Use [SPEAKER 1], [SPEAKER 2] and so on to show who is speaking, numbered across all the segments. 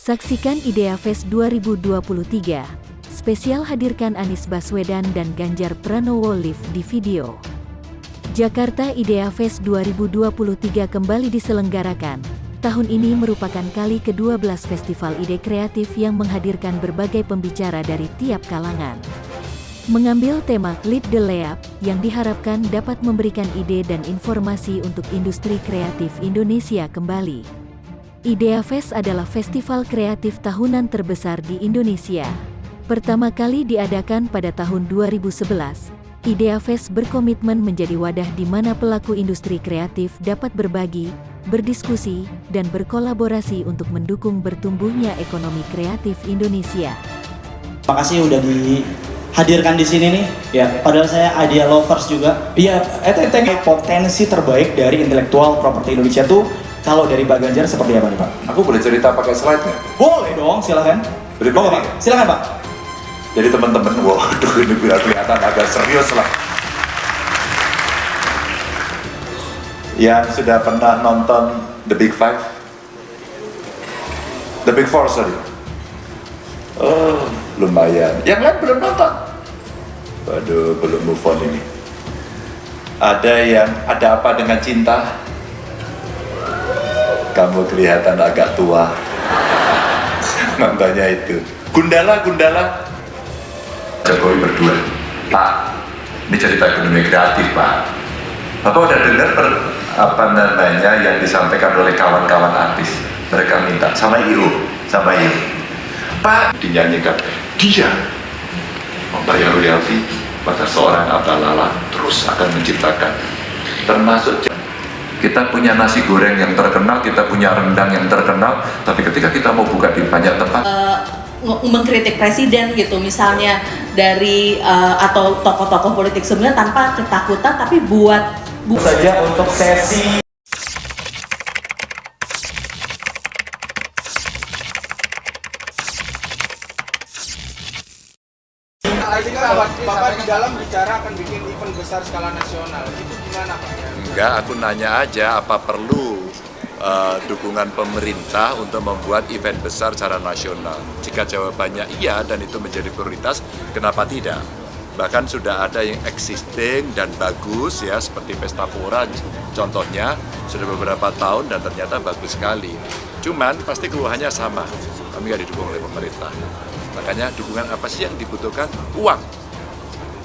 [SPEAKER 1] Saksikan Idea Fest 2023. Spesial hadirkan Anies Baswedan dan Ganjar Pranowo live di video. Jakarta Idea Fest 2023 kembali diselenggarakan. Tahun ini merupakan kali ke-12 festival ide kreatif yang menghadirkan berbagai pembicara dari tiap kalangan. Mengambil tema Lead the Lab yang diharapkan dapat memberikan ide dan informasi untuk industri kreatif Indonesia kembali. Idea Fest adalah festival kreatif tahunan terbesar di Indonesia. Pertama kali diadakan pada tahun 2011, Idea Fest berkomitmen menjadi wadah di mana pelaku industri kreatif dapat berbagi, berdiskusi, dan berkolaborasi untuk mendukung bertumbuhnya ekonomi kreatif Indonesia.
[SPEAKER 2] Terima kasih udah dihadirkan di sini nih. Ya, padahal saya idea lovers juga. Iya, potensi terbaik dari intellectual property Indonesia tuh kalau dari Pak Ganjar seperti apa nih Pak?
[SPEAKER 3] Aku boleh cerita pakai slide nggak?
[SPEAKER 2] Boleh dong, silakan.
[SPEAKER 3] Berikut
[SPEAKER 2] Pak, silakan Pak.
[SPEAKER 3] Jadi teman-teman, waduh ini biar kelihatan agak serius lah. Yang sudah pernah nonton The Big Five? The Big Four, sorry. Oh, lumayan. Yang lain belum nonton? Waduh, belum move on ini. Ada apa dengan cinta? Kamu kelihatan agak tua. Nontonnya itu. Gundala. Jokowi berdua. Pak, ini cerita ekonomi kreatif, Pak. Bapak udah dengar yang disampaikan oleh kawan-kawan artis. Mereka minta sama IO. Pak, dinyanyikan. Dia membayar royalti pada seorang Abdallah terus akan menciptakan. Termasuk kita punya nasi goreng yang terkenal, kita punya rendang yang terkenal, tapi ketika kita mau buka di banyak tempat,
[SPEAKER 4] mengkritik presiden gitu misalnya dari atau tokoh-tokoh politik sebelumnya tanpa ketakutan, tapi buat
[SPEAKER 2] saja untuk sesi
[SPEAKER 5] Bapak di dalam bicara akan bikin event besar skala nasional, itu gimana Pak?
[SPEAKER 3] enggak, aku nanya aja apa perlu dukungan pemerintah untuk membuat event besar secara nasional. Jika jawabannya iya dan itu menjadi prioritas, kenapa tidak? Bahkan sudah ada yang existing dan bagus ya, seperti Pesta Pora contohnya, sudah beberapa tahun dan ternyata bagus sekali. Cuman pasti keluhannya sama, kami nggak didukung oleh pemerintah. Makanya dukungan apa sih yang dibutuhkan? Uang.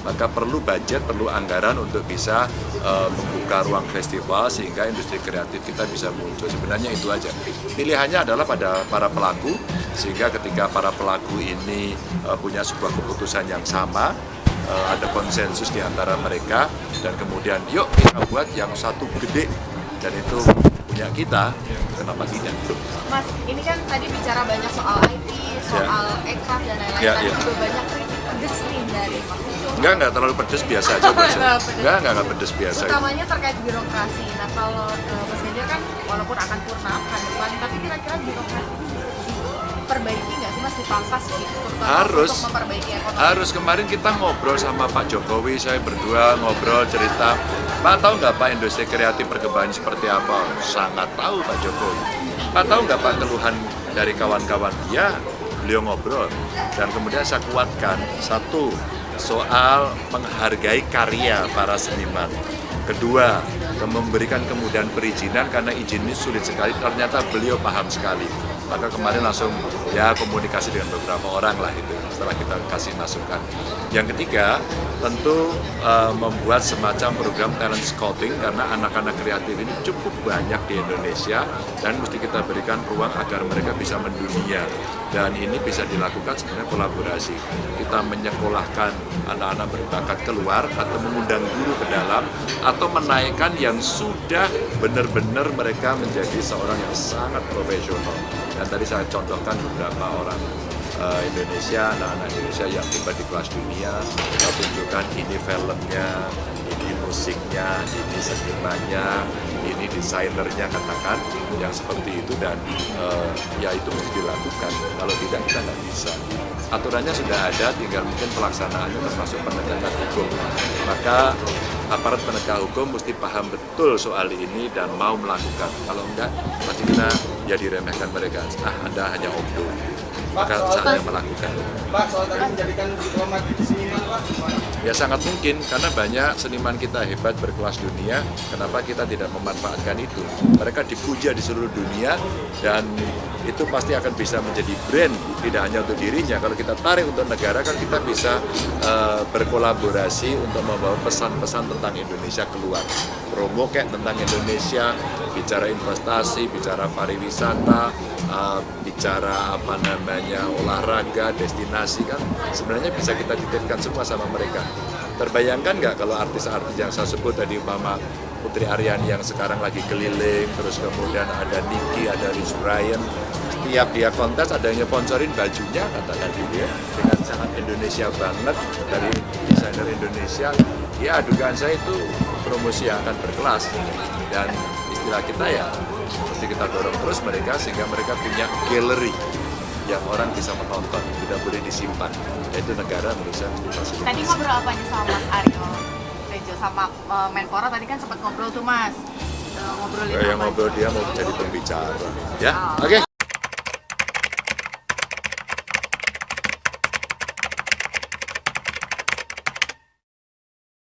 [SPEAKER 3] Maka perlu budget, perlu anggaran untuk bisa membuka ruang festival sehingga industri kreatif kita bisa muncul. Sebenarnya itu aja. Pilihannya adalah pada para pelaku, sehingga ketika para pelaku ini punya sebuah keputusan yang sama, ada konsensus di antara mereka, dan kemudian yuk kita buat yang satu gede, dan itu punya kita, kenapa tidak?
[SPEAKER 6] Mas, ini kan tadi bicara banyak soal IT, soal ekraf dan lain-lain, tadi juga banyak kritik pedes nih dari Mas.
[SPEAKER 3] Enggak terlalu pedes, biasa aja. Enggak pedes, biasa.
[SPEAKER 6] Utamanya terkait birokrasi. Nah, kalau Mas Ganjar kan walaupun akan purna pekan depan, tapi kira-kira birokrasi diperbaiki nggak sih Mas, dipangkas gitu?
[SPEAKER 3] Harus.
[SPEAKER 6] Untuk memperbaiki ekonomi.
[SPEAKER 3] Harus. Kemarin kita ngobrol sama Pak Jokowi, saya berdua ngobrol cerita. Pak, tahu nggak Pak industri kreatif perkembangan seperti apa? Sangat tahu Pak Jokowi. Pak, tahu nggak Pak keluhan dari kawan-kawan? Ya, beliau ngobrol. Dan kemudian saya kuatkan, satu, soal menghargai karya para seniman. Kedua, memberikan kemudahan perizinan karena izin ini sulit sekali. Ternyata beliau paham sekali. Maka kemarin langsung ya komunikasi dengan beberapa orang lah itu setelah kita kasih masukan. Yang ketiga, tentu membuat semacam program talent scouting karena anak-anak kreatif ini cukup banyak di Indonesia dan mesti kita berikan ruang agar mereka bisa mendunia. Dan ini bisa dilakukan sebenarnya kolaborasi. Kita menyekolahkan anak-anak berbakat keluar atau mengundang guru ke dalam atau menaikkan yang sudah benar-benar mereka menjadi seorang yang sangat profesional. Dan tadi saya contohkan beberapa orang Indonesia, anak-anak Indonesia yang tiba di kelas dunia, kita tunjukkan ini filmnya, ini musiknya, ini senimannya, ini desainernya, katakan yang seperti itu, dan ya itu mesti dilakukan. Kalau tidak kita nggak bisa. Aturannya sudah ada, tinggal mungkin pelaksanaannya termasuk penegakan hukum. Maka aparat penegak hukum mesti paham betul soal ini dan mau melakukan. Kalau enggak, pasti kita ya diremehkan mereka. Ah, Anda hanya omdo. Maka saatnya melakukan.
[SPEAKER 5] Pak, soal tadi menjadikan diplomat seniman, Pak, gimana?
[SPEAKER 3] Ya sangat mungkin, karena banyak seniman kita hebat berkelas dunia, kenapa kita tidak memanfaatkan itu? Mereka dipuja di seluruh dunia, dan itu pasti akan bisa menjadi brand, tidak hanya untuk dirinya. Kalau kita tarik untuk negara, kan kita bisa berkolaborasi untuk membawa pesan-pesan tentang Indonesia keluar. Promo kayak tentang Indonesia, bicara investasi, bicara pariwisata, bicara olahraga, destinasi, kan sebenarnya bisa kita titipkan semua sama mereka. Terbayangkan nggak kalau artis-artis yang saya sebut tadi, umpama Putri Aryani yang sekarang lagi keliling, terus kemudian ada Nicky, ada Rich Brian, setiap dia kontes ada yang sponsorin bajunya, katakan gitu ya, dengan sangat Indonesia banget, dari desainer Indonesia. Ya dugaan saya itu promosi yang akan berkelas, dan istilah kita ya mesti kita dorong terus mereka sehingga mereka punya gallery yang orang bisa menonton, tidak boleh disimpan. Yaitu negara menurut saya mesti fasilitasi.
[SPEAKER 6] Tadi ngobrol apa aja sama Mas Aryo Tejo sama Menpora tadi kan sempat ngobrol tuh Mas. Ngobrolin apa?
[SPEAKER 3] Yang ngobrol dia mau jadi pembicara. Ya, oke.